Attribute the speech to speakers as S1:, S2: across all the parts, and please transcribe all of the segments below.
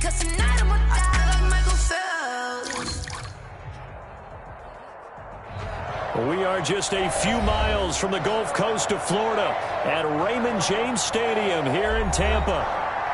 S1: 'cause tonight I'ma die like Michael Phelps.
S2: We are just a few miles from the Gulf Coast of Florida at Raymond James Stadium here in Tampa.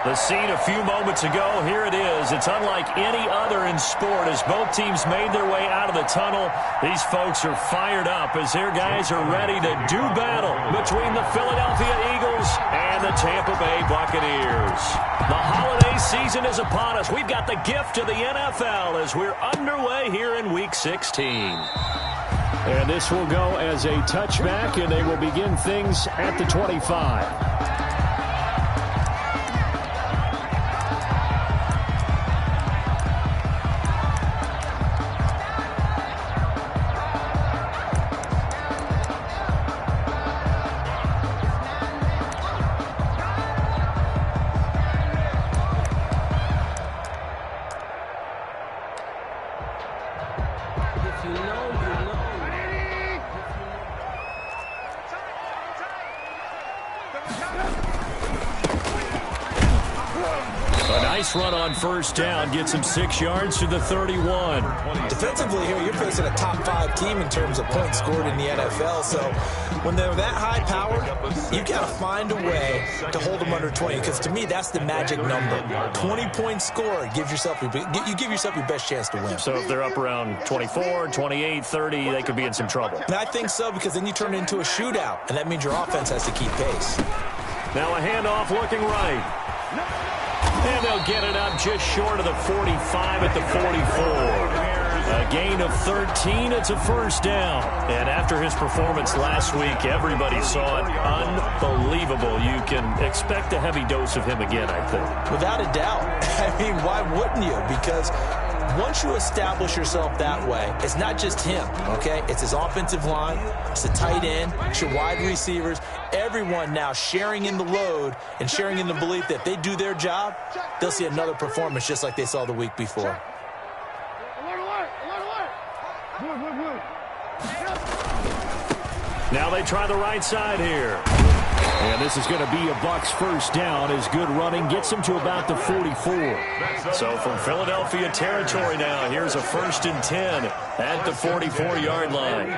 S2: The scene a few moments ago, here it is. It's unlike any other in sport as both teams made their way out of the tunnel. These folks are fired up as their guys are ready to do battle between the Philadelphia Eagles and the Tampa Bay Buccaneers. The holiday season is upon us. We've got the gift of the NFL as we're underway here in Week 16. And this will go as a touchback, and they will begin things at the 25. Run on first down, gets him 6 yards to the 31.
S3: Defensively here, you're facing a top-5 team in terms of points scored in the NFL, so when they're that high-powered, you've got to find a way to hold them under 20, because to me, that's the magic number. 20 points scored, you give yourself your best chance to win.
S2: So if they're up around 24, 28, 30, they could be in some trouble.
S3: And I think so, because then you turn it into a shootout, and that means your offense has to keep pace.
S2: Now a handoff looking right. And they'll get it up just short of the 45 at the 44. A gain of 13. It's a first down. And after his performance last week, everybody saw it. Unbelievable. You can expect a heavy dose of him again, I think.
S3: Without a doubt. I mean, why wouldn't you? Because once you establish yourself that way, it's not just him, okay? It's his offensive line, it's the tight end, it's your wide receivers, everyone now sharing in the load and sharing in the belief that if they do their job, they'll see another performance just like they saw the week before.
S2: Now they try the right side here. And this is going to be a Bucs first down as good running gets him to about the 44. So from Philadelphia territory now, here's a 1st and 10 at the 44-yard line.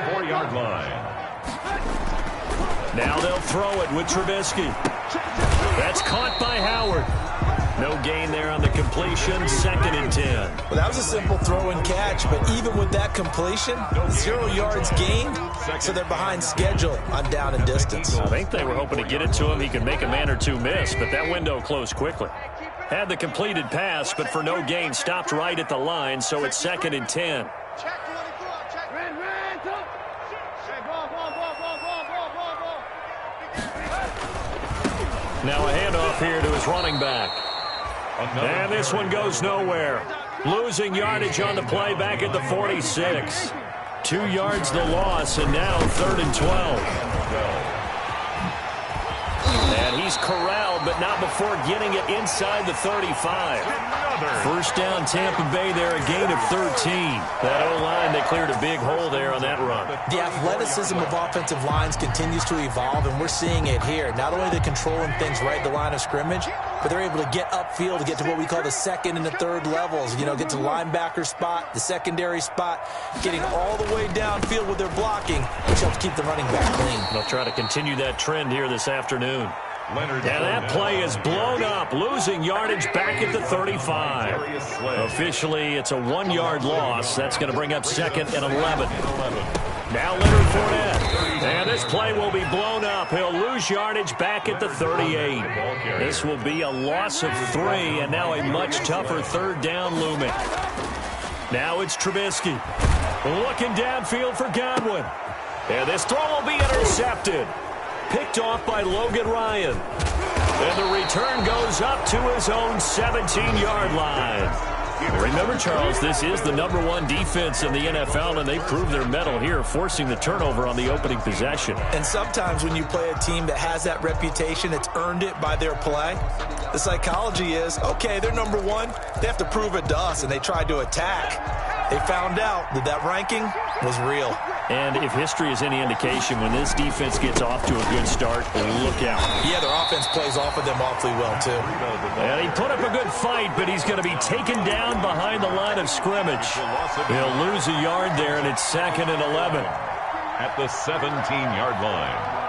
S2: Now they'll throw it with Trubisky. That's caught by Howard. No gain there on the completion, 2nd and 10.
S3: Well, that was a simple throw and catch, but even with that completion, 0 yards gained, so they're behind schedule on down and distance.
S2: I think they were hoping to get it to him. He could make a man or two miss, but that window closed quickly. Had the completed pass, but for no gain, stopped right at the line, so it's 2nd and 10. Now a handoff here to his running back. And this one goes nowhere. Losing yardage on the play back at the 46. 2 yards the loss, and now 3rd and 12. And he's corralled, but not before getting it inside the 35. First down Tampa Bay there, a gain of 13. That O-line, they cleared a big hole there on that run.
S3: The athleticism of offensive lines continues to evolve, and we're seeing it here. Not only they're controlling things right at the line of scrimmage, but they're able to get upfield to get to what we call the 2nd and the 3rd levels. You know, get to the linebacker spot, the secondary spot, getting all the way downfield with their blocking, which helps keep the running back clean.
S2: They'll try to continue that trend here this afternoon. And that play is blown up, losing yardage back at the 35. Officially, it's a 1-yard loss. That's going to bring up 2nd and 11. Now Leonard Fournette. And this play will be blown up. He'll lose yardage back at the 38. This will be a loss of 3, and now a much tougher 3rd down looming. Now it's Trubisky. Looking downfield for Godwin. And this throw will be intercepted. Picked off by Logan Ryan. And the return goes up to his own 17-yard line. Remember, Charles, this is the #1 defense in the NFL, and they proved their mettle here, forcing the turnover on the opening possession.
S3: And sometimes when you play a team that has that reputation, it's earned it by their play. The psychology is, okay, they're #1. They have to prove it to us, and they tried to attack. They found out that that ranking was real.
S2: And if history is any indication, when this defense gets off to a good start, look out.
S3: Yeah, their offense plays off of them awfully well, too.
S2: And he put up a good fight, but he's going to be taken down behind the line of scrimmage. He'll lose a yard there, and it's 2nd and 11.
S4: At the 17-yard line.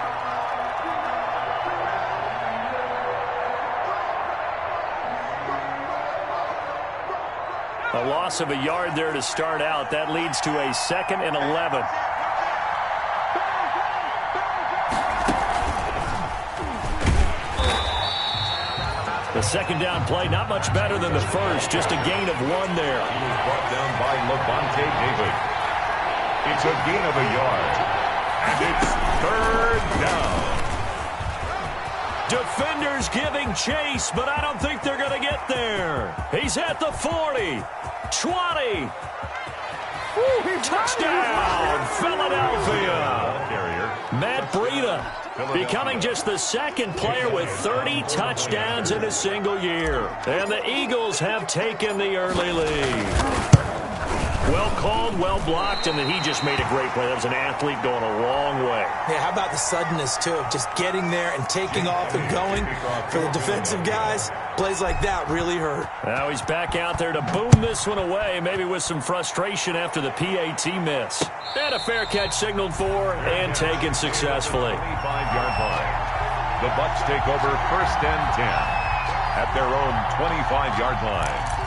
S2: A loss of a yard there to start out. That leads to a 2nd and 11. The second down play, not much better than the first. Just a gain of 1 there.
S4: Brought down by Levante David. It's a gain of a yard. And it's 3rd down.
S2: Defenders giving chase, but I don't think they're going to get there. He's at the 40. 20. Touchdown, Philadelphia. Matt Breida becoming just the 2nd player with 30 touchdowns in a single year. And the Eagles have taken the early lead. Well called, well blocked, and then he just made a great play. That was an athlete going a long way.
S3: Yeah, how about the suddenness, too, of just getting there and taking off and going? For the defensive guys, plays like that really hurt.
S2: Now he's back out there to boom this one away, maybe with some frustration after the PAT miss. And a fair catch signaled for and taken successfully.
S4: 25-yard line. The Bucs take over 1st and 10 at their own 25-yard line.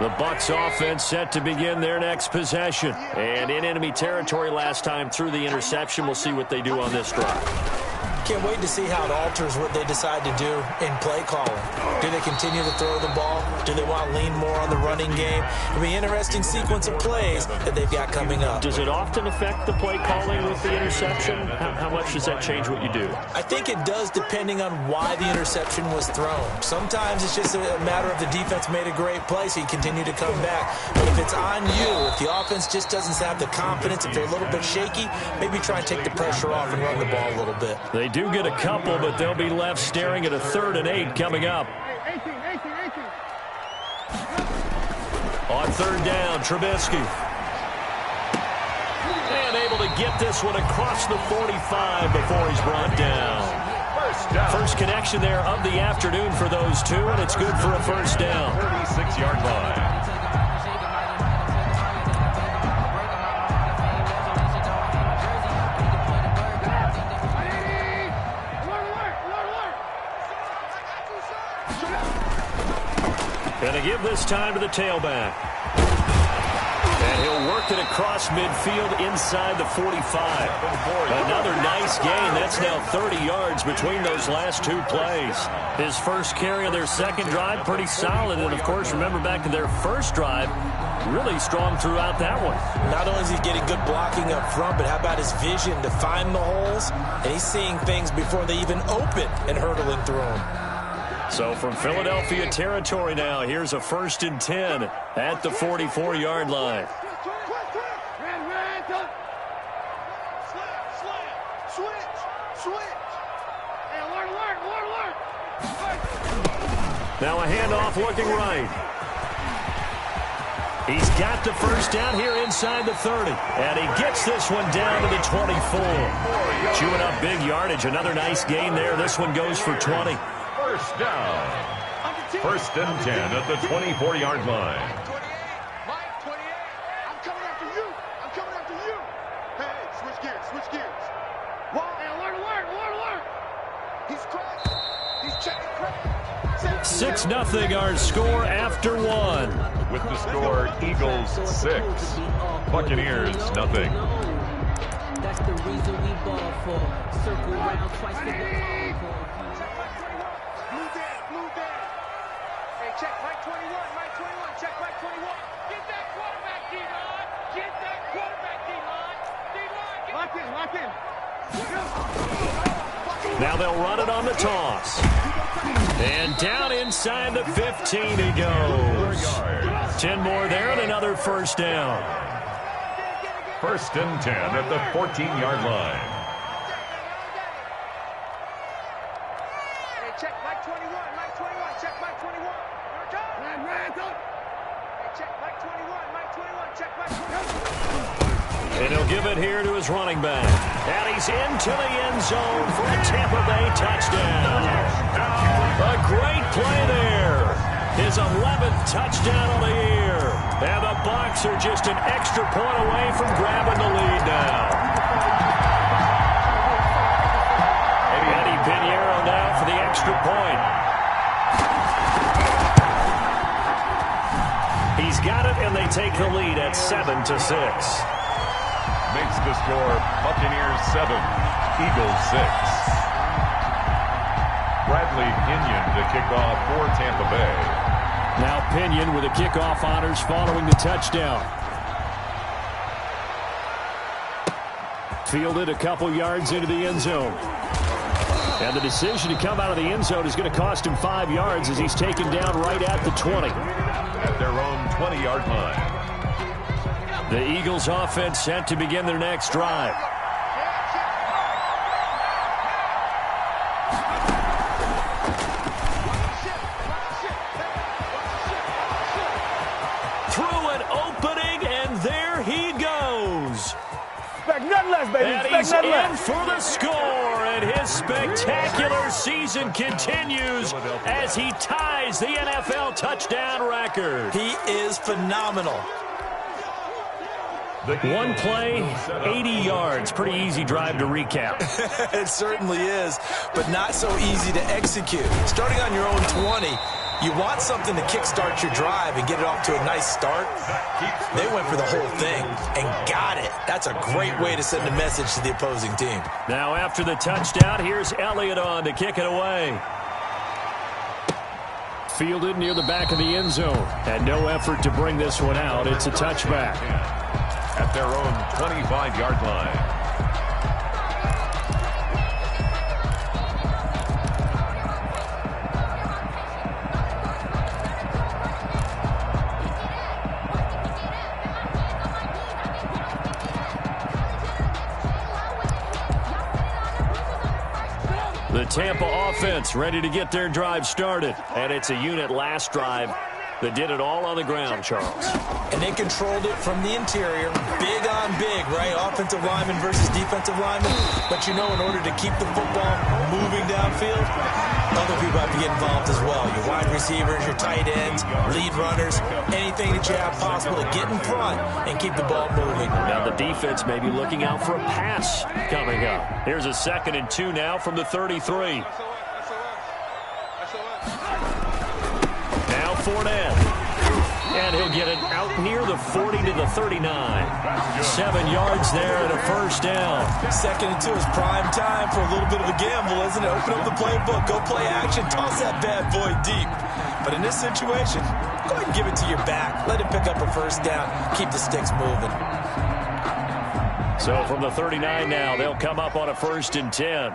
S2: The Bucs offense set to begin their next possession. And in enemy territory last time through the interception. We'll see what they do on this drive.
S3: Can't wait to see how it alters what they decide to do in play calling. Do they continue to throw the ball? Do they want to lean more on the running game? It'll be an interesting sequence of plays that they've got coming up.
S2: Does it often affect the play calling with the interception? How much does that change what you do?
S3: I think it does, depending on why the interception was thrown. Sometimes it's just a matter of the defense made a great play, so you continue to come back. But if it's on you, if the offense just doesn't have the confidence, if they're a little bit shaky, maybe try and take the pressure off and run the ball a little bit.
S2: They do get a couple, but they'll be left staring at a 3rd and 8 coming up. On 3rd down, Trubisky. And able to get this one across the 45 before he's brought down. First connection there of the afternoon for those two, and it's good for a 1st down.
S4: 36-yard line.
S2: Going to give this time to the tailback. And he'll work it across midfield inside the 45. Another nice gain. That's now 30 yards between those last 2 plays. His first carry of their second drive, pretty solid. And, of course, remember back to their first drive, really strong throughout that one.
S3: Not only is he getting good blocking up front, but how about his vision to find the holes? And he's seeing things before they even open and hurtling through them.
S2: So from Philadelphia territory now, here's a 1st and 10 at the 44-yard line. Now a handoff looking right. He's got the 1st down here inside the 30. And he gets this one down to the 24. Chewing up big yardage. Another nice gain there. This one goes for 20.
S4: 1st down. 1st and 10 at the 24-yard line.
S5: Mike, 28. I'm coming after you. I'm coming after you. Hey, switch gears, switch gears. Wow. Hey, alert. He's cracked. He's checking crack.
S2: 6-0 our score after 1.
S4: With the score, Eagles 6, Buccaneers nothing.
S6: That's the reason we ball for. Circle round twice to the
S5: Blue down. Hey, check Mike 21, check Mike 21. Get that quarterback, D-line. Get that quarterback, D-line. Lock in.
S2: Now they'll run it on the toss. And down inside the 15 he goes. 10 more there and another 1st down.
S4: 1st and 10 at the 14-yard line.
S5: Hey, check Mike 21, check Mike 21. Here it comes.
S2: And he'll give it here to his running back. And he's into the end zone for a Tampa Bay touchdown. A great play there. His 11th touchdown of the year. And the Bucs are just an extra point away from grabbing the lead now. Eddie Pinheiro now for the extra point. He's got it, and they take the lead at 7-6.
S4: Makes the score Buccaneers 7, Eagles 6. Bradley Pinion to kick off for Tampa Bay.
S2: Now Pinion with the kickoff honors following the touchdown. Fielded a couple yards into the end zone. And the decision to come out of the end zone is going to cost him 5 yards as he's taken down right at the 20.
S4: At their own 20-yard line.
S2: The Eagles offense set to begin their next drive. Through an opening, and there he goes.
S7: Expect nothing less, baby.
S2: And he's in for the score, and his spectacular season continues as he ties the NFL touchdown record.
S3: He is phenomenal.
S2: One play, 80 yards. Pretty easy drive to recap.
S3: It certainly is, but not so easy to execute. Starting on your own 20, you want something to kickstart your drive and get it off to a nice start. They went for the whole thing and got it. That's a great way to send a message to the opposing team.
S2: Now after the touchdown, here's Elliott on to kick it away. Fielded near the back of the end zone. And no effort to bring this one out. It's a touchback.
S4: At their own 25-yard line.
S2: The Tampa offense ready to get their drive started. And it's a unit last drive that did it all on the ground, Charles.
S3: And they controlled it from the interior. Big on big, right? Offensive lineman versus defensive lineman. But you know, in order to keep the football moving downfield, other people have to get involved as well. Your wide receivers, your tight ends, lead runners, anything that you have possible to get in front and keep the ball moving.
S2: Now the defense may be looking out for a pass coming up. Here's a 2nd and 2 now from the 33. Now Fournette. And he'll get it out near the 40 to the 39. 7 yards there and a first down.
S3: 2nd and 2 is prime time for a little bit of a gamble, isn't it? Open up the playbook, go play action, toss that bad boy deep. But in this situation, go ahead and give it to your back. Let him pick up a first down. Keep the sticks moving.
S2: So from the 39 now, they'll come up on a 1st and 10.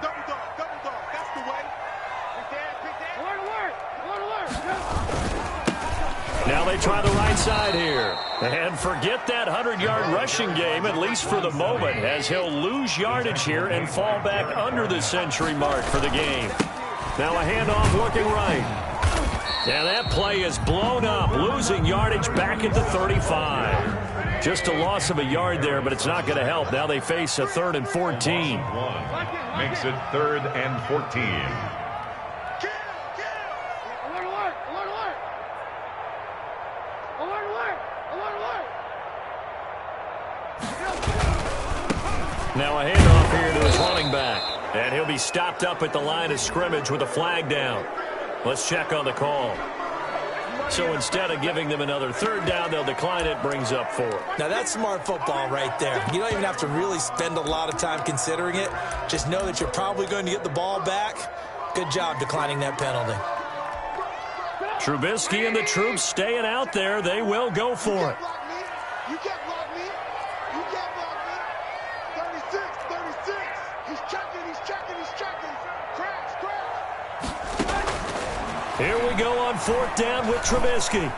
S2: Now they try the right side here. And forget that 100-yard rushing game, at least for the moment, as he'll lose yardage here and fall back under the century mark for the game. Now a handoff looking right. And that play is blown up, losing yardage back at the 35. Just a loss of a yard there, but it's not going to help. Now they face a 3rd and 14.
S4: Makes it 3rd and 14.
S2: Now a handoff here to his running back. And he'll be stopped up at the line of scrimmage with a flag down. Let's check on the call. So instead of giving them another 3rd down, they'll decline it, brings up 4.
S3: Now that's smart football right there. You don't even have to really spend a lot of time considering it. Just know that you're probably going to get the ball back. Good job declining that penalty.
S2: Trubisky and the troops staying out there. They will go for it.
S5: You can't block me. You can't block me. 36. He's checking. Crash.
S2: Here we go on 4th down with Trubisky.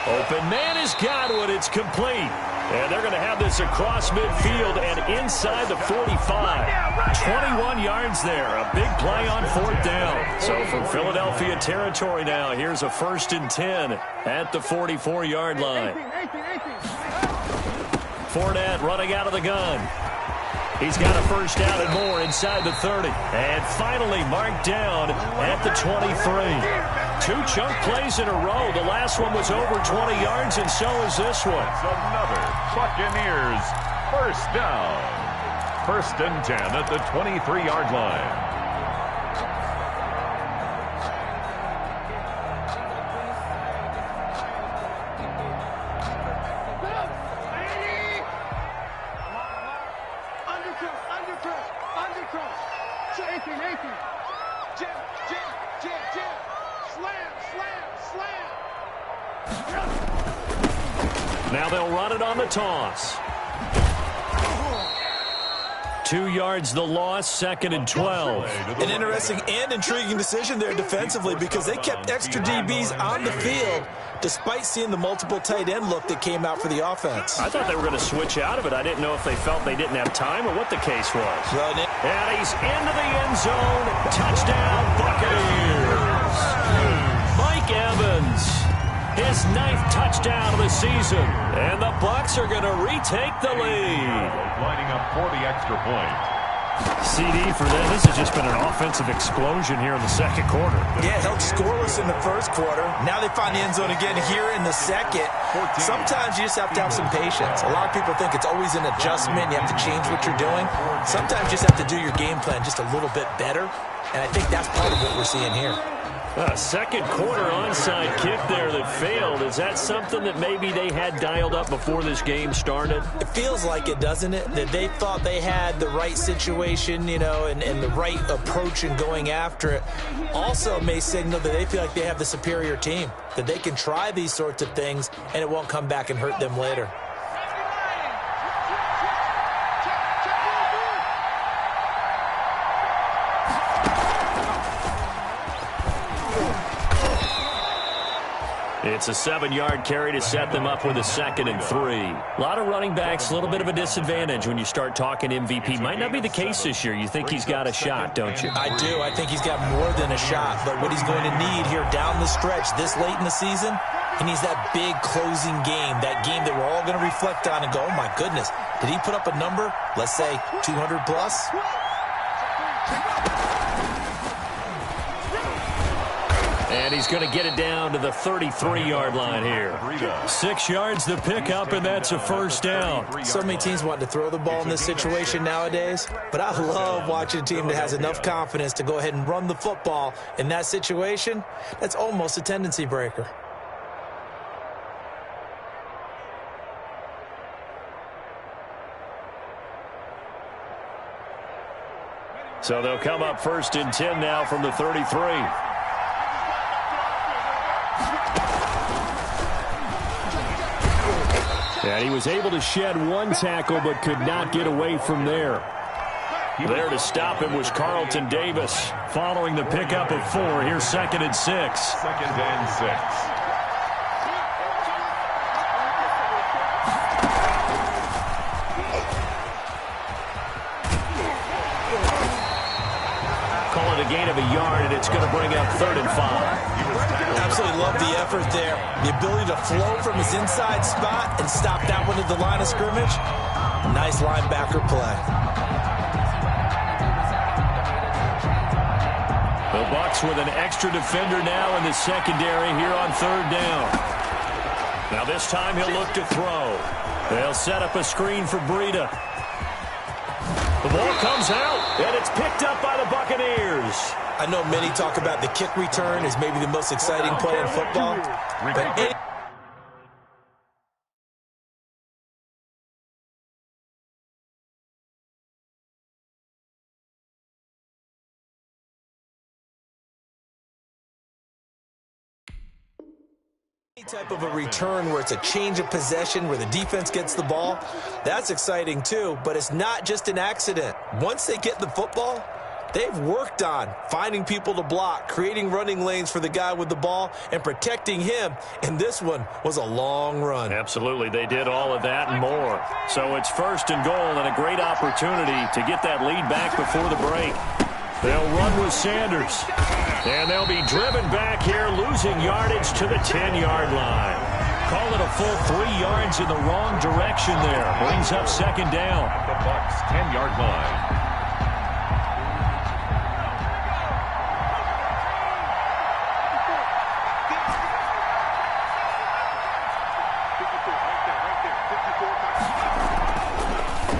S2: Open man is Godwin. It's complete. And they're going to have this across midfield and inside the 45. 21 yards there. A big play on 4th down. So from Philadelphia territory now, here's a 1st and 10 at the 44-yard line. Fournette running out of the gun. He's got a 1st down and more inside the 30. And finally marked down at the 23. 2 chunk plays in a row. The last one was over 20 yards, and so is this one.
S4: It's another Buccaneers 1st down. 1st and 10 at the 23-yard line.
S2: Now they'll run it on the toss. 2 yards the loss, 2nd and 12.
S3: An interesting and intriguing decision there defensively because they kept extra DBs on the field despite seeing the multiple tight end look that came out for the offense.
S2: I thought they were going to switch out of it. I didn't know if they felt they didn't have time or what the case was. And he's into the end zone. Touchdown, Buccaneers. Mike Evans. His 9th touchdown of the season. And the Bucs are going to retake the lead.
S4: Lining up for the extra point.
S2: CD for them. This has just been an offensive explosion here in the 2nd quarter.
S3: Yeah, held scoreless in the 1st quarter. Now they find the end zone again here in the 2nd. Sometimes you just have to have some patience. A lot of people think it's always an adjustment. You have to change what you're doing. Sometimes you just have to do your game plan just a little bit better. And I think that's part of what we're seeing here.
S2: 2nd quarter onside kick there that failed. Is that something that maybe they had dialed up before this game started?
S3: It feels like it, doesn't it? That they thought they had the right situation, and the right approach in going after it. Also may signal that they feel like they have the superior team, that they can try these sorts of things and it won't come back and hurt them later.
S2: It's a 7-yard carry to set them up with a 2nd and 3. A lot of running backs, a little bit of a disadvantage when you start talking MVP. Might not be the case this year. You think he's got a shot, don't you?
S3: I do. I think he's got more than a shot. But what he's going to need here down the stretch this late in the season, he needs that big closing game, that game that we're all going to reflect on and go, oh, my goodness, did he put up a number, let's say 200 plus?
S2: And he's going to get it down to the 33-yard line here. 6 yards to pick up, and that's a 1st down.
S3: So many teams want to throw the ball in this situation nowadays, but I love watching a team that has enough confidence to go ahead and run the football in that situation. That's almost a tendency breaker.
S2: So they'll come up 1st and 10 now from the 33. And he was able to shed 1 tackle but could not get away from there. There to stop him was Carlton Davis. Following the pickup of 4, here's 2nd and 6.
S4: 2nd and 6.
S2: Call it a gain of a yard, and it's going to bring up 3rd and 5.
S3: Absolutely love the effort there. The ability to flow from his inside spot and stop that one at the line of scrimmage. Nice linebacker play.
S2: The Bucs with an extra defender now in the secondary here on 3rd down. Now this time he'll look to throw. They'll set up a screen for Breida. The ball comes out, and it's picked up by the Buccaneers.
S3: I know many talk about the kick return as maybe the most exciting play in football, but any type of a return where it's a change of possession, where the defense gets the ball, that's exciting too, but it's not just an accident. Once they get the football, they've worked on finding people to block, creating running lanes for the guy with the ball, and protecting him. And this one was a long run.
S2: Absolutely, they did all of that and more. So it's 1st and goal and a great opportunity to get that lead back before the break. They'll run with Sanders. And they'll be driven back here, losing yardage to the 10-yard line. Call it a full 3 yards in the wrong direction there. Brings up 2nd down.
S4: The Bucs 10-yard line.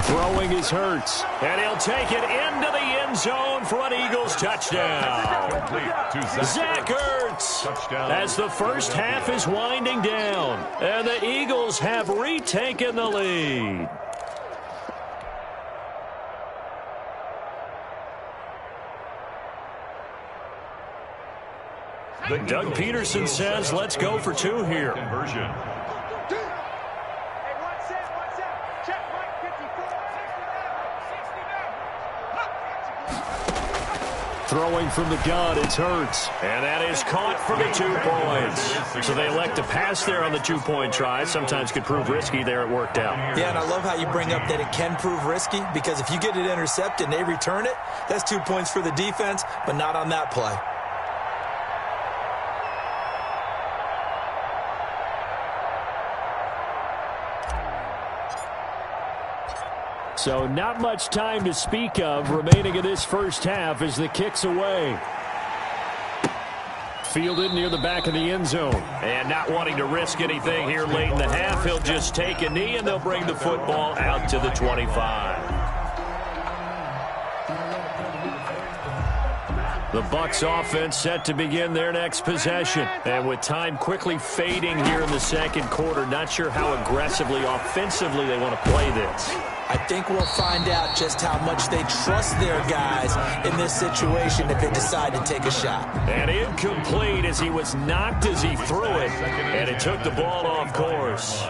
S2: Throwing is Hurts. And he'll take it into the end zone for an Eagles touchdown. Zach Ertz, as the first half is winding down, and the Eagles have retaken the lead. Doug Peterson says, let's go for 2 here.
S4: Conversion.
S2: Throwing from the gun, it's Hurts. And that is caught for the 2 points. So they elect to pass there on the 2-point try. Sometimes could prove risky there. It worked out.
S3: Yeah, and I love how you bring up that it can prove risky, because if you get it intercepted and they return it, that's 2 points for the defense, but not on that play.
S2: So not much time to speak of remaining in this first half as the kick's away. Fielded near the back of the end zone. And not wanting to risk anything here late in the half, he'll just take a knee and they'll bring the football out to the 25. The Bucs offense set to begin their next possession. And with time quickly fading here in the 2nd quarter, not sure how aggressively, offensively they want to play this.
S3: I think we'll find out just how much they trust their guys in this situation if they decide to take a shot.
S2: And incomplete as he was knocked as he threw it, and it took the ball off course.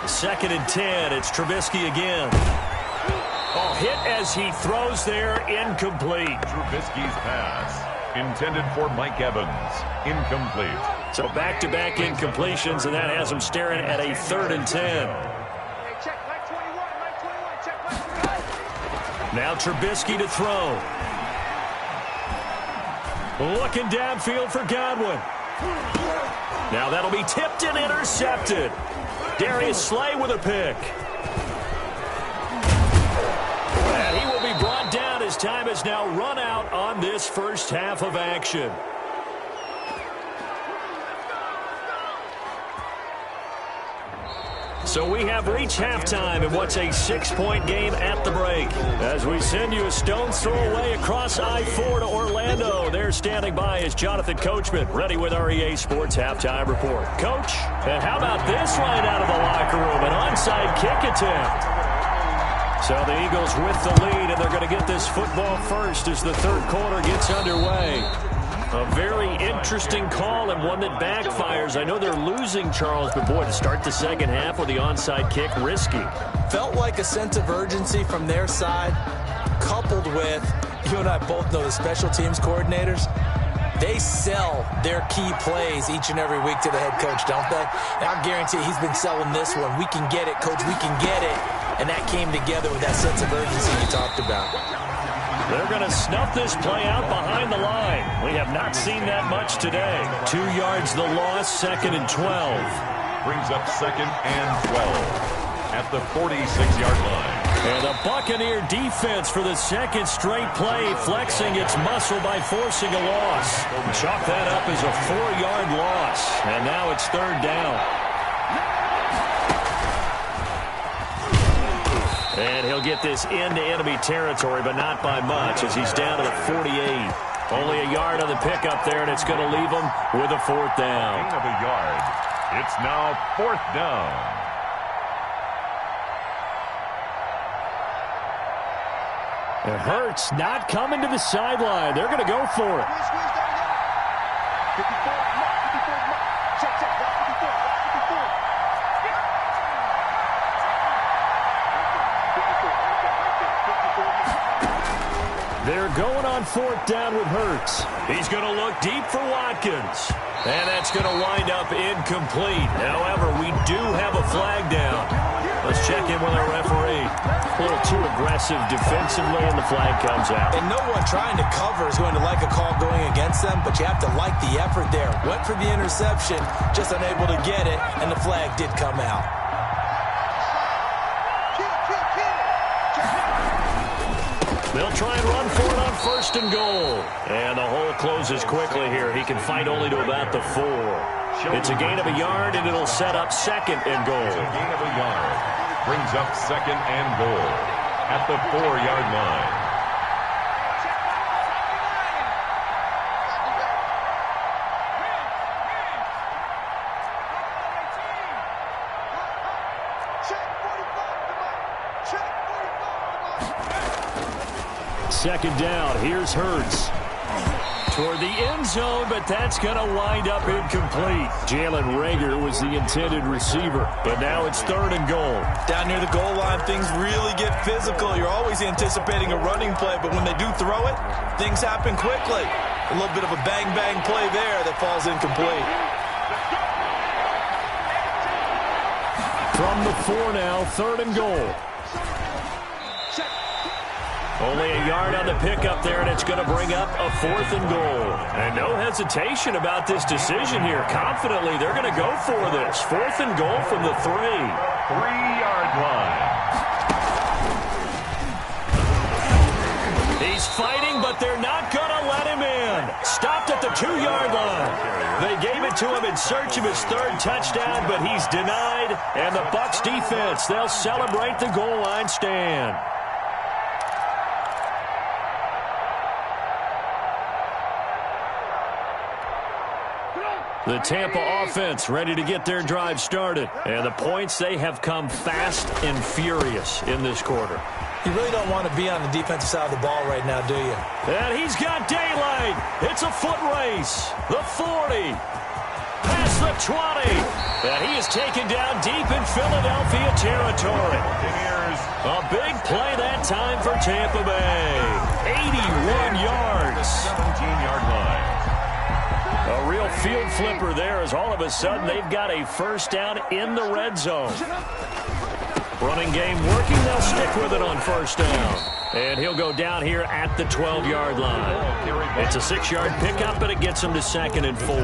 S2: 2nd and 10, it's Trubisky again. Oh, hit as he throws there, incomplete.
S4: Trubisky's pass, intended for Mike Evans, incomplete.
S2: So back-to-back incompletions, and that has him staring at a 3rd and 10. Now Trubisky to throw. Looking downfield for Godwin. Now that'll be tipped and intercepted. Darius Slay with a pick. And he will be brought down as time has now run out on this first half of action. So we have reached halftime in what's a 6-point game at the break. As we send you a stone's throw away across I-4 to Orlando. There standing by is Jonathan Coachman, ready with our EA Sports Halftime Report. Coach, and how about this right out of the locker room? An onside kick attempt. So the Eagles with the lead, and they're going to get this football first as the 3rd quarter gets underway. A very interesting call and one that backfires. I know they're losing, Charles, but boy, to start the 2nd half with the onside kick, risky.
S3: Felt like a sense of urgency from their side, coupled with, you and I both know the special teams coordinators, they sell their key plays each and every week to the head coach, don't they? And I guarantee he's been selling this one. We can get it, coach, we can get it. And that came together with that sense of urgency you talked about.
S2: They're going to snuff this play out behind the line. We have not seen that much today. 2 yards the loss, 2nd and 12.
S4: Brings up 2nd and 12 at the 46-yard line.
S2: And the Buccaneer defense for the 2nd straight play, flexing its muscle by forcing a loss. Chalk that up as a 4-yard loss. And now it's 3rd down. And he'll get this into enemy territory, but not by much, as he's down to the 48. Only a yard on the pickup there, and it's going to leave him with a 4th down.
S4: Gain of a yard. It's now 4th down.
S2: It hurts not coming to the sideline. They're going to go for it. They're going on 4th down with Hurts. He's going to look deep for Watkins. And that's going to wind up incomplete. However, we do have a flag down. Let's check in with our referee. A little too aggressive defensively, and the flag comes out.
S3: And no one trying to cover is going to like a call going against them, but you have to like the effort there. Went for the interception, just unable to get it, and the flag did come out.
S2: They'll try and run for it on 1st and goal. And the hole closes quickly here. He can fight only to about the 4. It's a gain of a yard, and it'll set up 2nd and goal.
S4: It's a gain of a yard. Brings up 2nd and goal at the 4-yard line.
S2: Second down, here's Hurts. Toward the end zone, but that's going to wind up incomplete. Jalen Reagor was the intended receiver, but now it's 3rd and goal.
S3: Down near the goal line, things really get physical. You're always anticipating a running play, but when they do throw it, things happen quickly. A little bit of a bang-bang play there that falls incomplete.
S2: From the 4 now, 3rd and goal. Only a yard on the pickup there, and it's going to bring up a 4th and goal. And no hesitation about this decision here. Confidently, they're going to go for this. 4th and goal from the 3.
S4: 3-yard line.
S2: He's fighting, but they're not going to let him in. Stopped at the 2-yard line. They gave it to him in search of his 3rd touchdown, but he's denied. And the Bucs defense, they'll celebrate the goal line stand. The Tampa offense ready to get their drive started. And the points, they have come fast and furious in this quarter.
S3: You really don't want to be on the defensive side of the ball right now, do you?
S2: And he's got daylight. It's a foot race. The 40. Past the 20. And he is taken down deep in Philadelphia territory. A big play that time for Tampa Bay. 81 yards.
S4: 17-yard line.
S2: A real field flipper there, as all of a sudden they've got a 1st down in the red zone. Running game working. They'll stick with it on 1st down. And he'll go down here at the 12-yard line. It's a 6-yard pickup, but it gets him to 2nd and 4.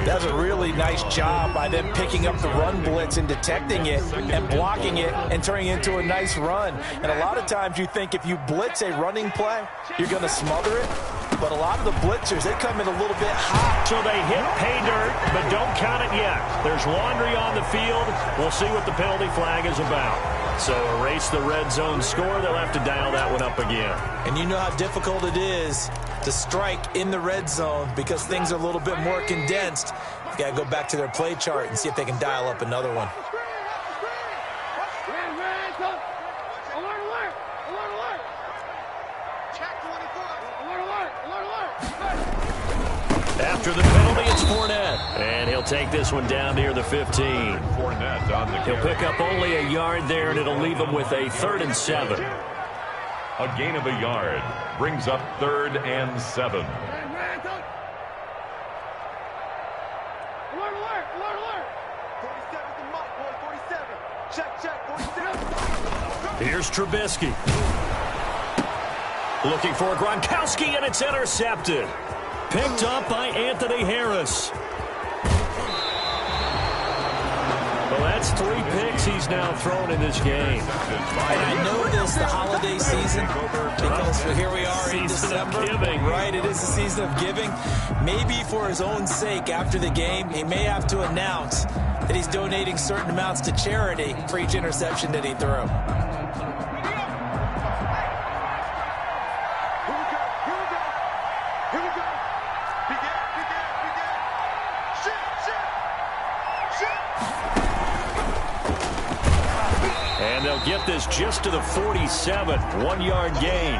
S3: That's a really nice job by them picking up the run blitz and detecting it and blocking it and turning it into a nice run. And a lot of times you think if you blitz a running play, you're going to smother it. But a lot of the blitzers, they come in a little bit hot.
S2: So they hit pay dirt, but don't count it yet. There's laundry on the field. We'll see what the penalty flag is about. So erase the red zone score. They'll have to dial that one up again.
S3: And you know how difficult it is to strike in the red zone because things are a little bit more condensed. You got to go back to their play chart and see if they can dial up another one.
S2: After the penalty, it's Fournette. And he'll take this one down near the 15.
S4: Fournette on the
S2: He'll pick up only a yard there, and it'll leave him with a 3rd and 7.
S4: A gain of a yard. Brings up 3rd and 7.
S2: Here's Trubisky. Looking for Gronkowski, and it's intercepted. Picked up by Anthony Harris. Well, that's 3 picks he's now thrown in this game.
S3: And I know this, the holiday season, because here we are in December. Right, it is the season of giving. Maybe for his own sake, after the game, he may have to announce that he's donating certain amounts to charity for each interception that he threw.
S2: And they'll get this just to the 47, 1-yard gain.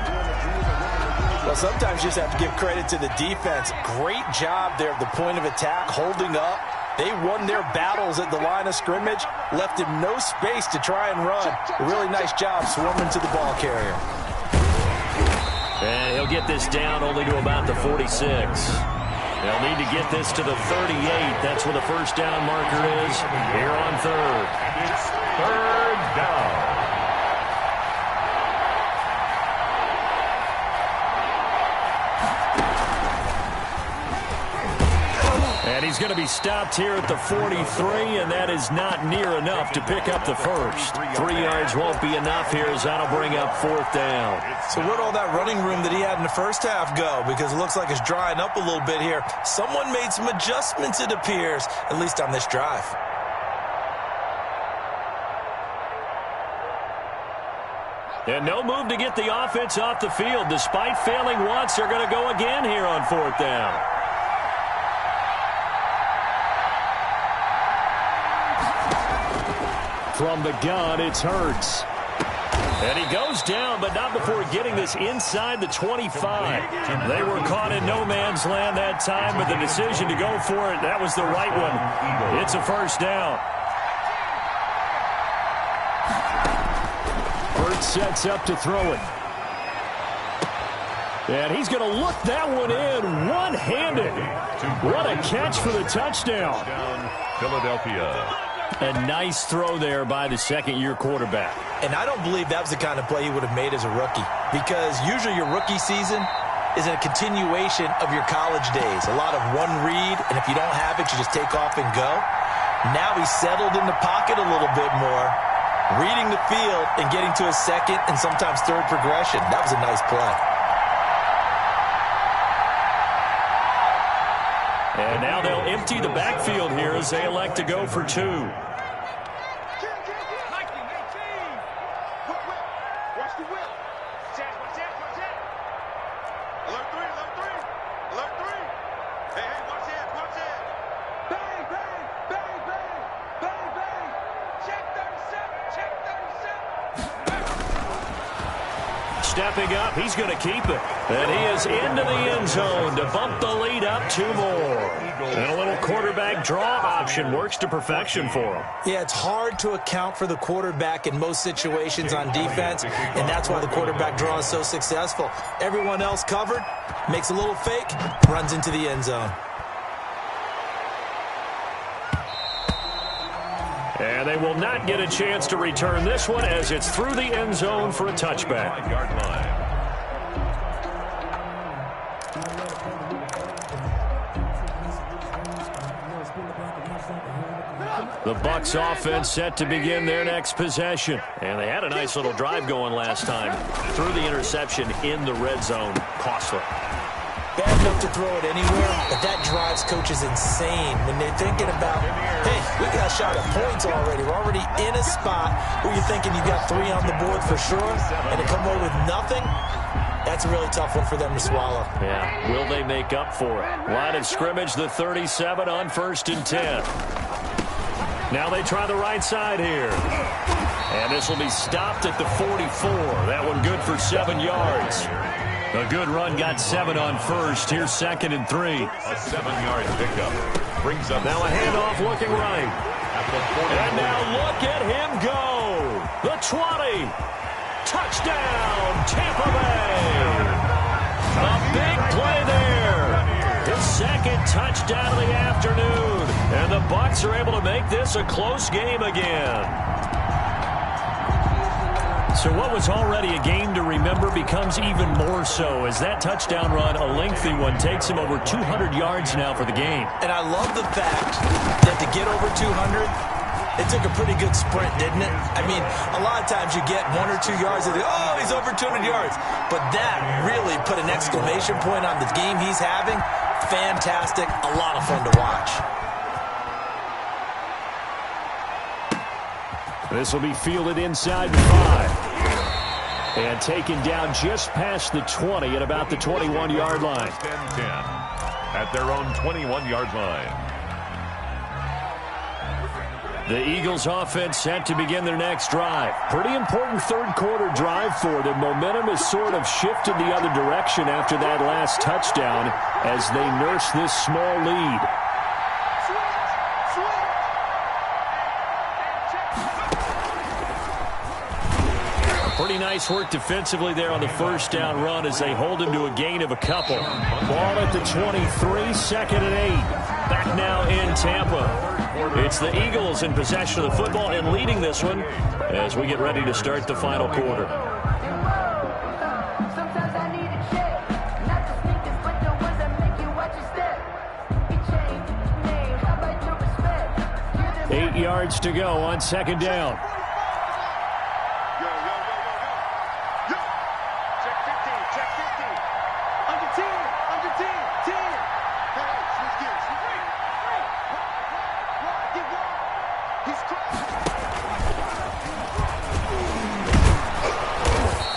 S3: Well, sometimes you just have to give credit to the defense. Great job there at the point of attack, holding up. They won their battles at the line of scrimmage, left him no space to try and run. A really nice job swarming to the ball carrier.
S2: And he'll get this down only to about the 46. They'll need to get this to the 38. That's where the first down marker is here on third.
S4: It's third down.
S2: And he's going to be stopped here at the 43, and that is not near enough to pick up the first. 3 yards won't be enough here, as that'll bring up fourth down.
S3: So where'd all that running room that he had in the first half go? Because it looks like it's drying up a little bit here. Someone made some adjustments, it appears, at least on this drive.
S2: And no move to get the offense off the field. Despite failing once, they're going to go again here on fourth down. From the gun, it's Hurts. And he goes down, but not before getting this inside the 25. They were caught in no man's land that time, but the decision to go for it, that was the right one. It's a first down. Hurts sets up to throw it. And he's going to look that one in one-handed. What a catch for the touchdown.
S4: Philadelphia.
S2: A nice throw there by the second-year quarterback.
S3: And I don't believe that was the kind of play he would have made as a rookie, because usually your rookie season is a continuation of your college days. A lot of one read, and if you don't have it, you just take off and go. Now he's settled in the pocket a little bit more, reading the field and getting to his second and sometimes third progression. That was a nice play.
S2: And now they'll empty the backfield here as they elect to go for two.
S5: Watch the whip. Watch that. Alert three. Hey, watch that. Bang. Check 37.
S2: Stepping up, he's going to keep it. And he is into the end zone to bump the lead up 2 more. And a little quarterback draw option works to perfection for him.
S3: Yeah, it's hard to account for the quarterback in most situations on defense, and that's why the quarterback draw is so successful. Everyone else covered, makes a little fake, runs into the end zone.
S2: And they will not get a chance to return this one as it's through the end zone for a touchback.
S4: 5-yard line.
S2: The Bucs offense set to begin their next possession. And they had a nice little drive going last time. Threw the interception in the red zone. Costly.
S3: Bad enough to throw it anywhere, but that drives coaches insane when they're thinking about, hey, we got a shot at points already. We're already in a spot where you're thinking you got 3 on the board for sure, and to come away with nothing, that's a really tough one for them to swallow.
S2: Yeah, will they make up for it? Line of scrimmage, the 37 on 1st and 10. Now they try the right side here. And this will be stopped at the 44. That one good for 7 yards. A good run got 7 on 1st. Here's 2nd and 3.
S4: A 7-yard pickup brings up
S2: now a handoff looking right.
S4: at the 44.
S2: And now look at him go. The 20. Touchdown, Tampa Bay. A big play there. His 2nd touchdown of the afternoon. And the Bucs are able to make this a close game again. So what was already a game to remember becomes even more so as that touchdown run, a lengthy one, takes him over 200 yards now for the game.
S3: And I love the fact that to get over 200, it took a pretty good sprint, didn't it? I mean, a lot of times you get 1 or 2 yards and oh, he's over 200 yards. But that really put an exclamation point on the game he's having. Fantastic. A lot of fun to watch.
S2: This will be fielded inside the 5. And taken down just past the 20 at about the 21-yard line.
S4: 10-10 at their own 21-yard line.
S2: The Eagles offense set to begin their next drive. Pretty important third-quarter drive for them. Momentum has sort of shifted the other direction after that last touchdown as they nurse this small lead. Pretty nice work defensively there on the first down run as they hold him to a gain of a couple. Ball at the 23, second and 8. Back now in Tampa. It's the Eagles in possession of the football and leading this one as we get ready to start the final quarter.
S1: Sometimes I need a check, not the sneakers, but the ones that make you watch your step. It changed name, how about your respect?
S2: 8 yards to go on second down.
S5: Check 15, check 15. Under 10, under 10, 10. Hey, switch gears. Get wide. He's crashing.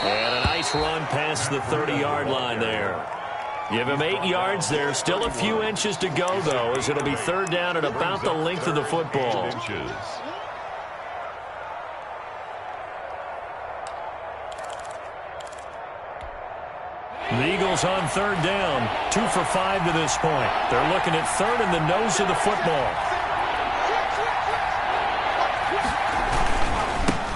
S2: And a nice run past the 30-yard line there. Give him 8 yards there. Still a few inches to go, though, as it'll be third down at about the length of the football. The Eagles on third down. 2 for 5 to this point. They're looking at third in the nose of the football.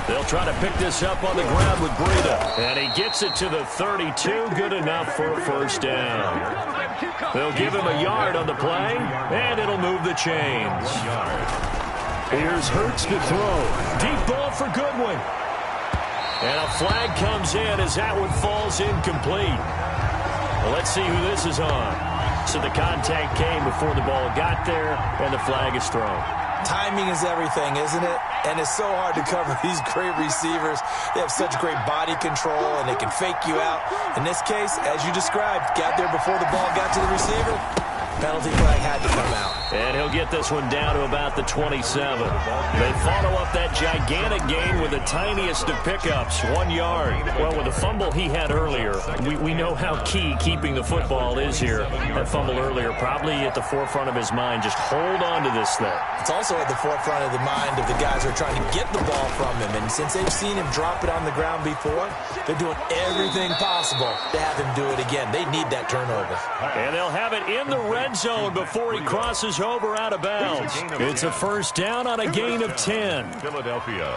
S2: They'll try to pick this up on the ground with Breida. And he gets it to the 32. Good enough for a first down. They'll give him a yard on the play, and it'll move the chains. Here's Hurts to throw. Deep ball for Goodwin. And a flag comes in as that one falls incomplete. Well, let's see who this is on. So the contact came before the ball got there, and the flag is thrown.
S3: Timing is everything, isn't it? And it's so hard to cover these great receivers. They have such great body control, and they can fake you out. In this case, as you described, got there before the ball got to the receiver. Penalty flag had to come out.
S2: And he'll get this one down to about the 27. They follow up that gigantic gain with the tiniest of pickups, 1 yard. Well, with the fumble he had earlier, we know how key keeping the football is here. That fumble earlier probably at the forefront of his mind. Just hold on to this thing.
S3: It's also at the forefront of the mind of the guys who are trying to get the ball from him. And since they've seen him drop it on the ground before, they're doing everything possible to have him do it again. They need that turnover.
S2: And they'll have it in the red zone before he crosses over out of bounds. It's a first down on a gain of 10.
S4: Philadelphia.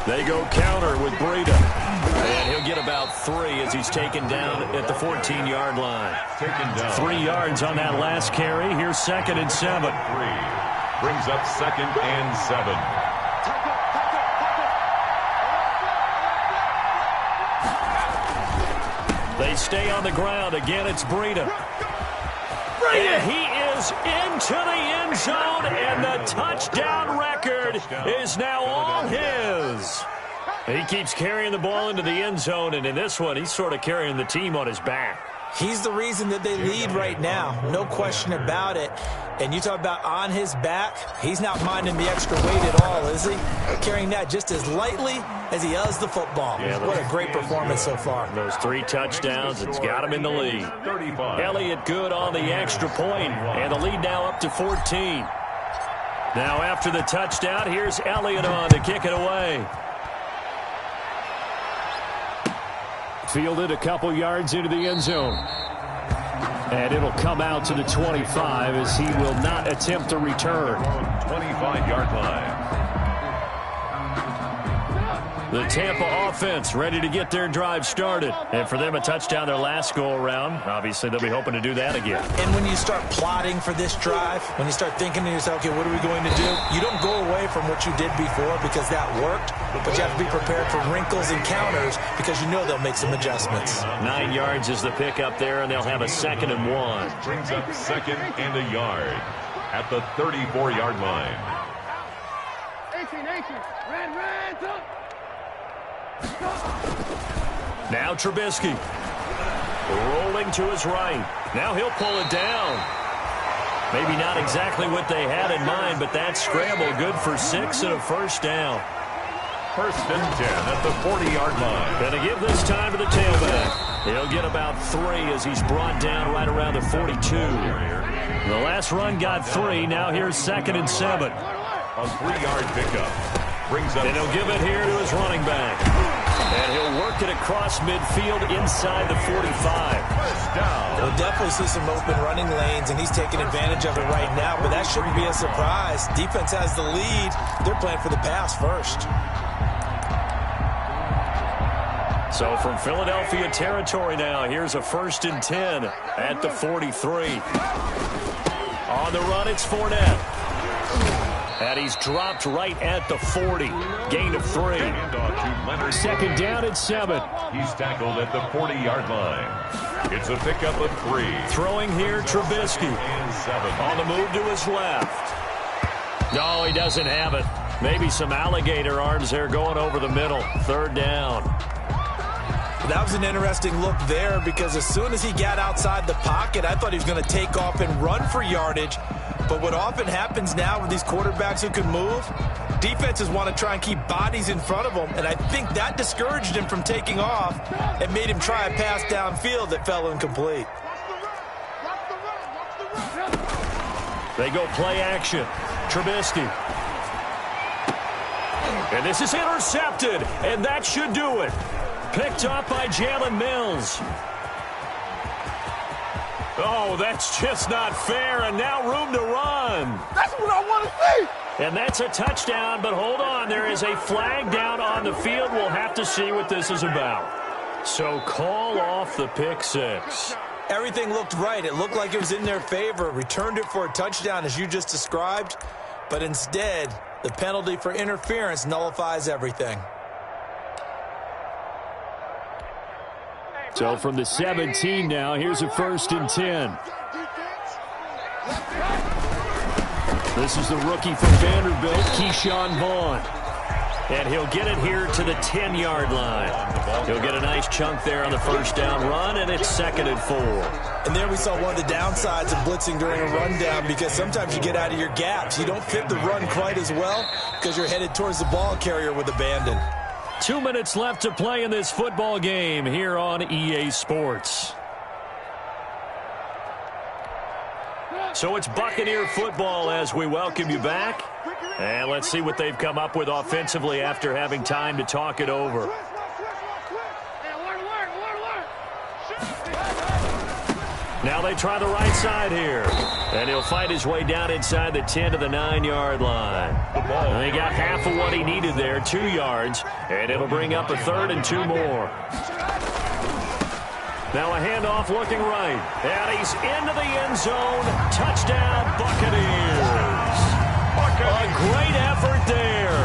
S2: They go counter with Breida. And he'll get about 3 as he's taken down at the 14-yard line. 3 yards on that last carry. Here's second and 7.
S4: 3. Brings up second and 7.
S2: They stay on the ground. Again, it's Breida. And he is into the end zone, and the touchdown record is now all his. He keeps carrying the ball into the end zone, and in this one, he's sort of carrying the team on his back.
S3: He's the reason that they lead right now. No question about it. And you talk about on his back, he's not minding the extra weight at all, is he? Carrying that just as lightly as he does the football.
S2: Yeah,
S3: what a great performance so far.
S2: Those 3 touchdowns, it's got him in the lead.
S4: 35.
S2: Elliott good on the extra point, and the lead now up to 14. Now after the touchdown, here's Elliott on to kick it away. Fielded a couple yards into the end zone. And it'll come out to the 25 as he will not attempt to return.
S4: 25-yard line.
S2: The Tampa offense ready to get their drive started. And for them, a touchdown their last go-around. Obviously, they'll be hoping to do that again.
S3: And when you start plotting for this drive, when you start thinking to yourself, okay, what are we going to do? You don't go away from what you did before because that worked, but you have to be prepared for wrinkles and counters because you know they'll make some adjustments.
S2: 9 yards is the pickup there, and they'll have a second and 1.
S4: Brings up second and a yard at the 34-yard line.
S7: 18, red, up.
S2: Now Trubisky. Rolling to his right. Now he'll pull it down. Maybe not exactly what they had in mind, but that scramble good for 6 and a first down.
S4: First and 10 at the 40-yard line.
S2: Gonna give this time to the tailback. He'll get about 3 as he's brought down right around the 42. The last run got 3. Now here's 2nd and 7.
S4: A 3-yard pickup. Brings up.
S2: And he'll give it here to his running back. And he'll work it across midfield inside the 45.
S3: We'll definitely see some open running lanes, and he's taking advantage of it right now, but that shouldn't be a surprise. Defense has the lead. They're playing for the pass first.
S2: So from Philadelphia territory now, here's a 1st and 10 at the 43. On the run, it's Fournette. And he's dropped right at the 40. Gain of 3. 2nd down and 7.
S4: He's tackled at the 40-yard line. It's a pickup of 3.
S2: Throwing here, Trubisky.
S4: And 7.
S2: On the move to his left. No, he doesn't have it. Maybe some alligator arms there going over the middle. 3rd down.
S3: That was an interesting look there because as soon as he got outside the pocket, I thought he was going to take off and run for yardage. But what often happens now with these quarterbacks who can move, defenses want to try and keep bodies in front of them, and I think that discouraged him from taking off and made him try a pass downfield that fell incomplete.
S2: They go play action. Trubisky. And this is intercepted, and that should do it. Picked up by Jalen Mills. Oh, that's just not fair, and now room to run.
S7: That's what I want to see.
S2: And that's a touchdown, but hold on. There is a flag down on the field. We'll have to see what this is about. So call off the pick 6.
S3: Everything looked right. It looked like it was in their favor. Returned it for a touchdown, as you just described. But instead, the penalty for interference nullifies everything.
S2: So from the 17 now, here's a 1st and 10. This is the rookie from Vanderbilt, Keyshawn Vaughn. And he'll get it here to the 10-yard line. He'll get a nice chunk there on the 1st down run, and it's 2nd and 4.
S3: And there we saw one of the downsides of blitzing during a rundown because sometimes you get out of your gaps. You don't fit the run quite as well because you're headed towards the ball carrier with abandon.
S2: 2 minutes left to play in this football game here on EA Sports. So it's Buccaneer football as we welcome you back. And let's see what they've come up with offensively after having time to talk it over. Now they try the right side here. And he'll fight his way down inside the 10 to the 9-yard line. And he got half of what he needed there, 2 yards. And it'll bring up a 3rd and 2 more. Now a handoff looking right. And he's into the end zone. Touchdown, Buccaneers. A great effort there.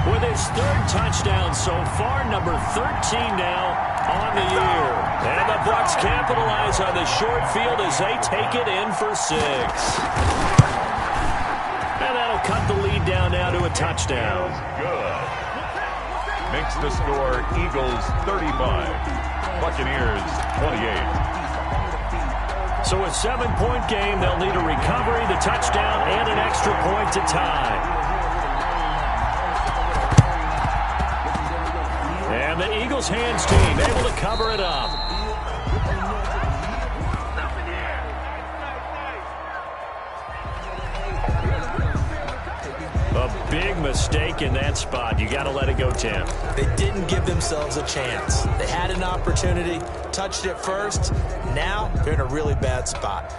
S2: With his 3rd touchdown so far, number 13 now on the year. And the Bucs capitalize on the short field as they take it in for 6. And that'll cut the lead down now to a touchdown.
S4: Good. Makes the score Eagles 35, Buccaneers 28.
S2: So a 7-point game, they'll need a recovery, the touchdown, and an extra point to tie. And the Eagles hands team able to cover it up. A big mistake in that spot. You got to let it go, Tim.
S3: They didn't give themselves a chance. They had an opportunity, touched it first. Now they're in a really bad spot.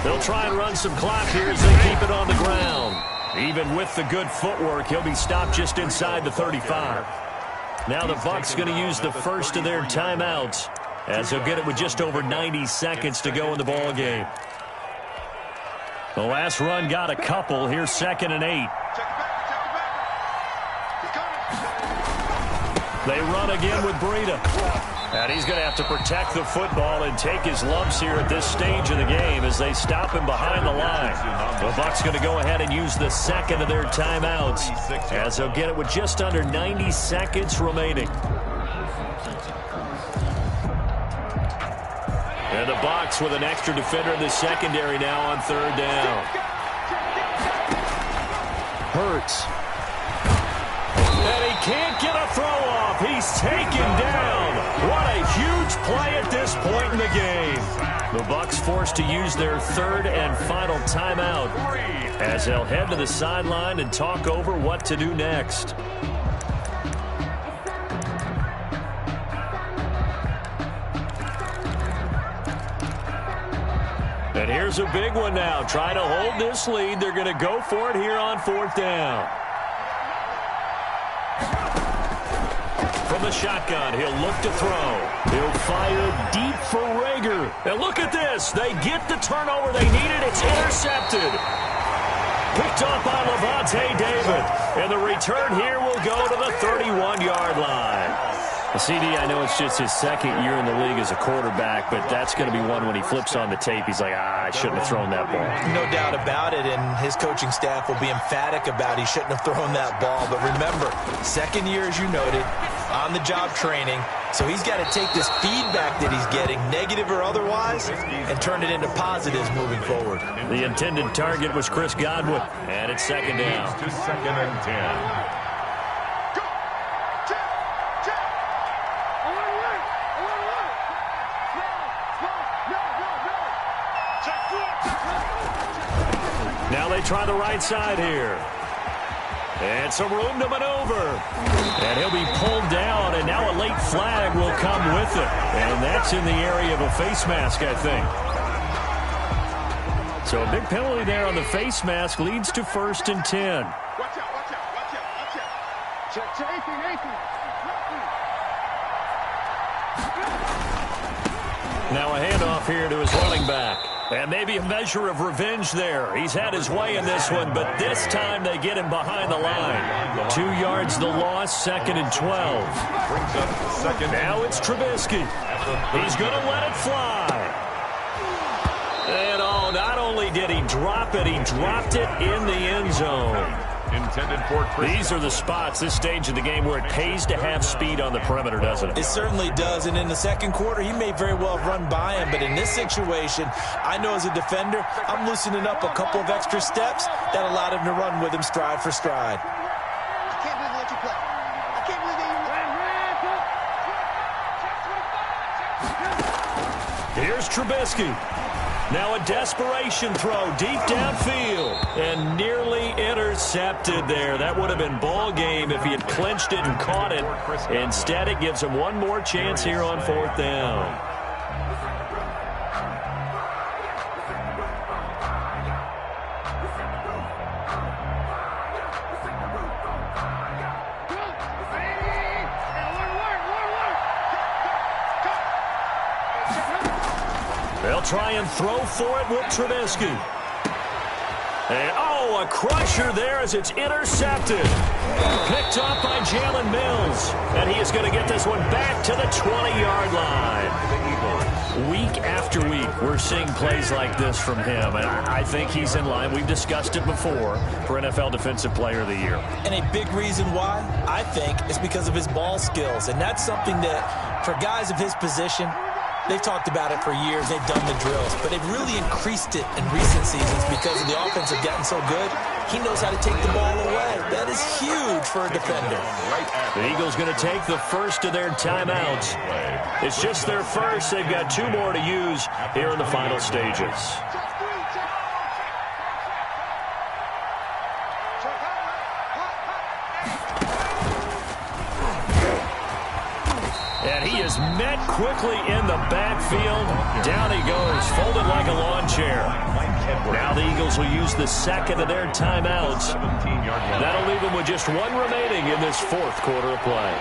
S2: They'll try and run some clock here as they keep it on the ground. Even with the good footwork, he'll be stopped just inside the 35. Now the Bucs going to use the first of their timeouts as they'll get it with just over 90 seconds to go in the ball game. The last run got a couple. Here's 2nd and 8. They run again with Breida. And he's going to have to protect the football and take his lumps here at this stage of the game as they stop him behind the line. The Bucs going to go ahead and use the second of their timeouts as they'll get it with just under 90 seconds remaining. And the Bucs with an extra defender in the secondary now on third down. Hurts. And he can't get a throw off. He's taken down. What a huge play at this point in the game. The Bucs forced to use their third and final timeout as they'll head to the sideline and talk over what to do next. And here's a big one now. Trying to hold this lead. They're going to go for it here on fourth down. From the shotgun, he'll look to throw. He'll fire deep for Rager. And look at this. They get the turnover they needed. It's intercepted. Picked up by Levante David. And the return here will go to the 31-yard line. CD, I know it's just his second year in the league as a quarterback, but that's going to be one when he flips on the tape. He's like, I shouldn't have thrown that ball.
S3: No doubt about it, and his coaching staff will be emphatic about he shouldn't have thrown that ball. But remember, second year, as you noted, on-the-job training, so he's got to take this feedback that he's getting, negative or otherwise, and turn it into positives moving forward.
S2: The intended target was Chris Godwin, and it's second down.
S4: To second and 10.
S2: Now they try the right side here. And some room to maneuver. And he'll be pulled down, and now a late flag will come with it. And that's in the area of a face mask, I think. So a big penalty there on the face mask leads to first and 10.
S5: Watch out, watch out, watch out, watch out. Check, Nathan.
S2: Now a handoff here to his running back. And maybe a measure of revenge there. He's had his way in this one, but this time they get him behind the line. 2 yards the loss, second and 12.
S4: Brings up second.
S2: Now it's Trubisky. He's going to let it fly. And oh, not only did he drop it, he dropped it in the end zone.
S4: Intended for Chris.
S2: These are the spots, this stage of the game, where it pays to have speed on the perimeter, doesn't it?
S3: It certainly does, and in the second quarter, he may very well have run by him, but in this situation, I know as a defender, I'm loosening up a couple of extra steps that allowed him to run with him stride for stride.
S5: I can't believe they let you play. I can't believe they
S2: Here's Trubisky. Now a desperation throw deep downfield and nearly intercepted there. That would have been ball game if he had clinched it and caught it. Instead, it gives him one more chance here on fourth down. They'll try and throw for it with Trubisky. And, oh, a crusher there as it's intercepted. Picked up by Jalen Mills. And he is going to get this one back to the 20-yard line. Week after week, we're seeing plays like this from him. And I think he's in line. We've discussed it before for NFL Defensive Player of the Year.
S3: And a big reason why, I think, is because of his ball skills. And that's something that, for guys of his position, they've talked about it for years. They've done the drills. But they've really increased it in recent seasons because of the offense have gotten so good. He knows how to take the ball away. That is huge for a defender.
S2: The Eagles going to take the first of their timeouts. It's just their first. They've got 2 more to use here in the final stages. And he is met quickly in the backfield. Down he goes, folded like a lawn chair. Now the Eagles will use the second of their timeouts. That'll leave them with just 1 remaining in this fourth quarter of play.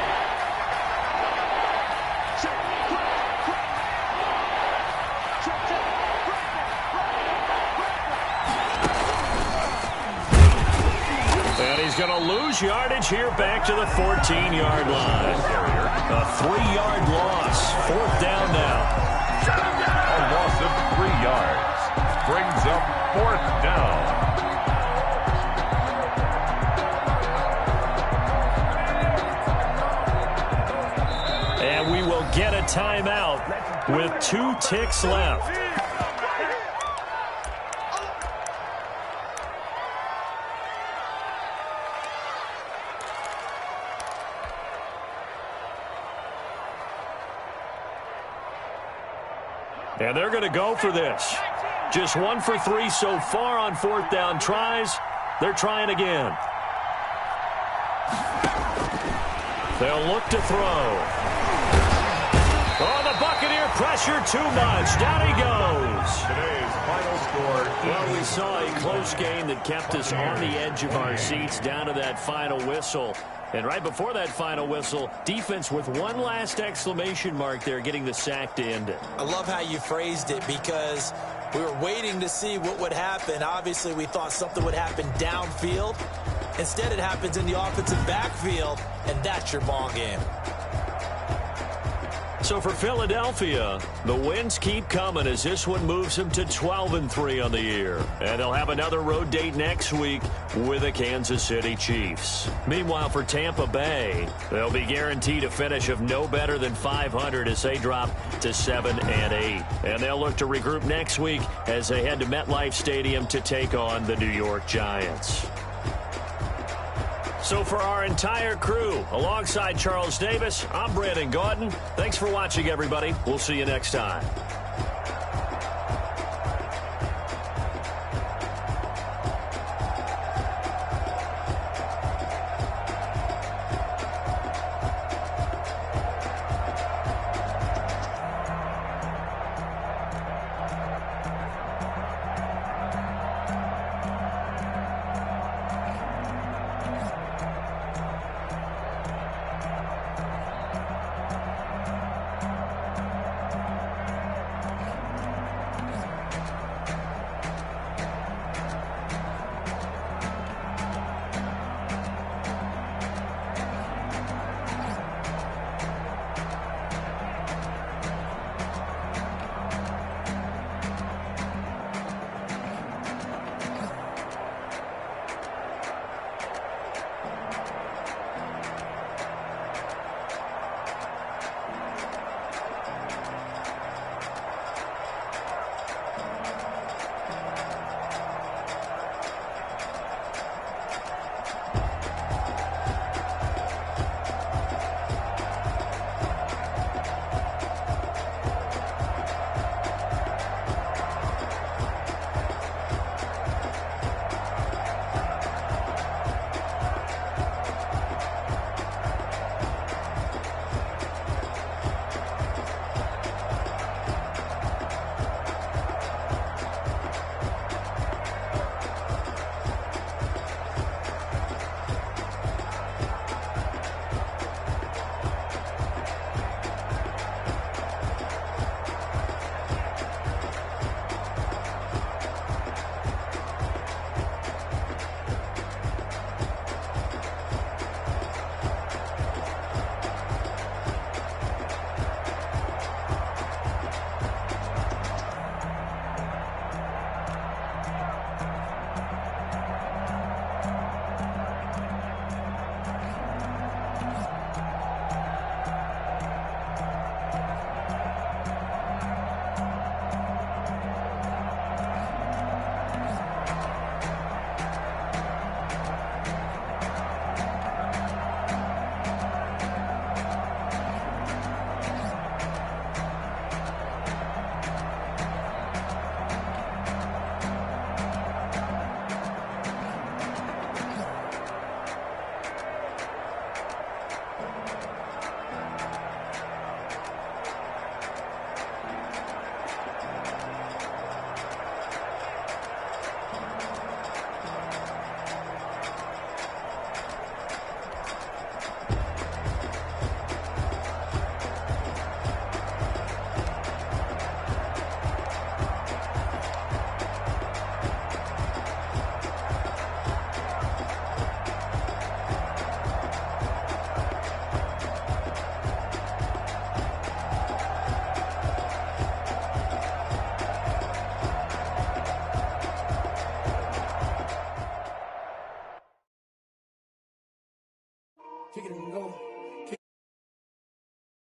S2: And he's going to lose yardage here back to the 14-yard line. A 3-yard loss. 4th down now.
S4: A loss of 3 yards brings up 4th down.
S2: And we will get a timeout with 2 ticks left. And they're going to go for this. Just 1 for 3 so far on 4th down tries. They're trying again. They'll look to throw. Oh, the Buccaneer pressure too much. Down he goes.
S4: Today's final score.
S2: Well, we saw a close game that kept us on the edge of our seats down to that final whistle. And right before that final whistle, defense with one last exclamation mark there, getting the sack to end it.
S3: I love how you phrased it, because we were waiting to see what would happen. Obviously, we thought something would happen downfield. Instead, it happens in the offensive backfield, and that's your ball game.
S2: So for Philadelphia, the wins keep coming as this one moves them to 12-3 on the year. And they'll have another road date next week with the Kansas City Chiefs. Meanwhile, for Tampa Bay, they'll be guaranteed a finish of no better than 500 as they drop to 7-8. And they'll look to regroup next week as they head to MetLife Stadium to take on the New York Giants. So for our entire crew, alongside Charles Davis, I'm Brandon Gaudin. Thanks for watching, everybody. We'll see you next time.